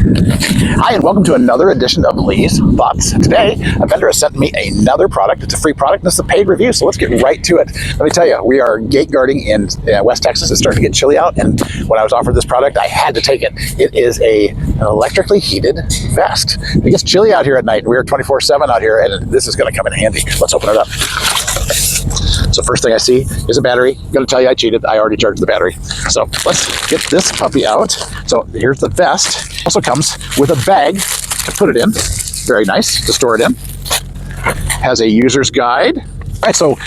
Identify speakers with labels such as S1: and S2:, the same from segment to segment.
S1: Hi, and welcome to another edition of Lee's Thoughts. Today, a vendor has sent me another product. It's a free product, and this is a paid review, so let's get right to it. Let me tell you, we are gate guarding in West Texas. It's starting to get chilly out, and when I was offered this product, I had to take it. It is an electrically heated vest. It gets chilly out here at night. We are 24/7 out here, and this is going to come in handy. Let's open it up. So first thing I see is a battery. I'm going to tell you I cheated. I already charged the battery. So let's get this puppy out. So here's the vest. Also comes with a bag to put it in. Very nice to store it in. Has a user's guide. All right, so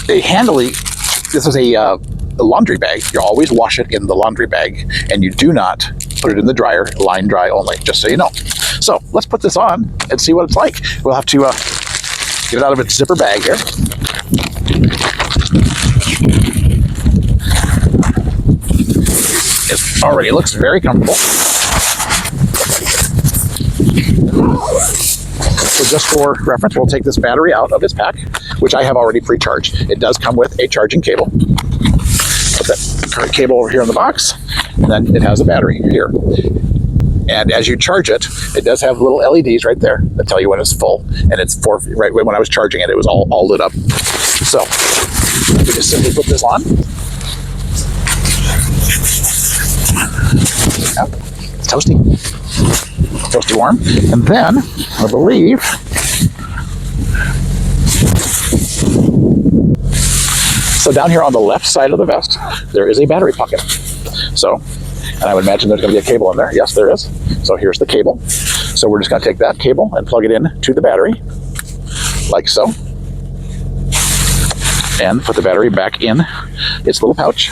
S1: this is a laundry bag. You always wash it in the laundry bag, and you do not put it in the dryer, line dry only, just so you know. So let's put this on and see what it's like. We'll have to get it out of its zipper bag here. It already looks very comfortable. So just for reference, we'll take this battery out of its pack, which I have already pre-charged. It does come with a charging cable. Put that cable over here in the box, and then it has a battery here. And as you charge it, it does have little LEDs right there that tell you when it's full. And it's right when I was charging it, it was all lit up. So we just simply put this on. Yep. It's toasty warm. And then I believe so down here on the left side of the vest, there is a battery pocket. So, and I would imagine there's going to be a cable in there. Yes, there is. So here's the cable. So we're just going to take that cable and plug it in to the battery, like so, and put the battery back in its little pouch.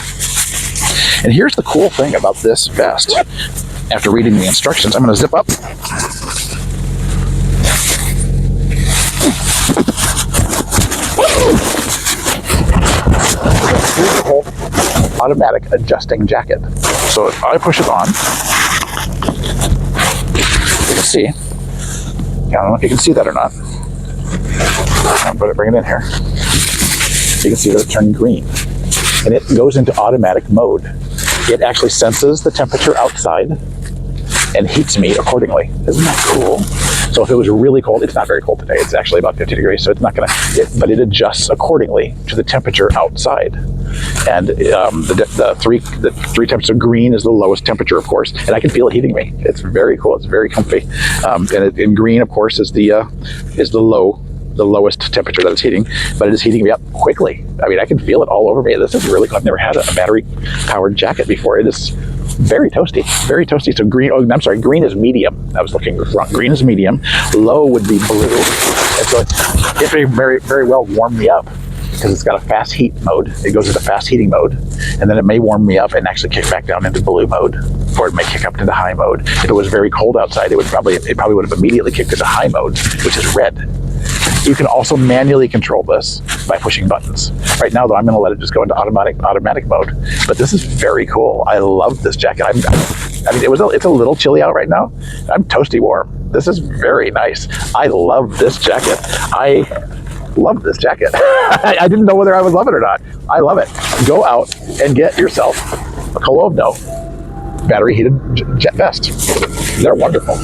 S1: And here's the cool thing about this vest. After reading the instructions, I'm going to zip up. Here's the whole automatic adjusting jacket. So if I push it on, you can see. I don't know if you can see that or not. I'm going to bring it in here. You can see that it's turning green. And it goes into automatic mode. It actually senses the temperature outside and heats me accordingly. Isn't that cool? So if it was really cold, it's not very cold today. It's actually about 50 degrees, so it's not going to, but it adjusts accordingly to the temperature outside. And the three temperatures of green is the lowest temperature, of course, and I can feel it heating me. It's very cool. It's very comfy. And green, of course, is the lowest temperature that it's heating, but it is heating me up quickly. I mean, I can feel it all over me. This is really cool. I've never had a battery-powered jacket before. It is very toasty, very toasty. So green is medium. I was looking wrong. Green is medium. Low would be blue. And so it may very, very well warm me up because it's got a fast heat mode. It goes into fast heating mode, and then it may warm me up and actually kick back down into blue mode, or it may kick up into high mode. If it was very cold outside, it probably would have immediately kicked into high mode, which is red. You can also manually control this by pushing buttons. Right now, though, I'm going to let it just go into automatic mode. But this is very cool. I love this jacket. I mean, it's a little chilly out right now. I'm toasty warm. This is very nice. I love this jacket. I didn't know whether I would love it or not. I love it. Go out and get yourself a KOVNLO battery heated jet vest. They're wonderful.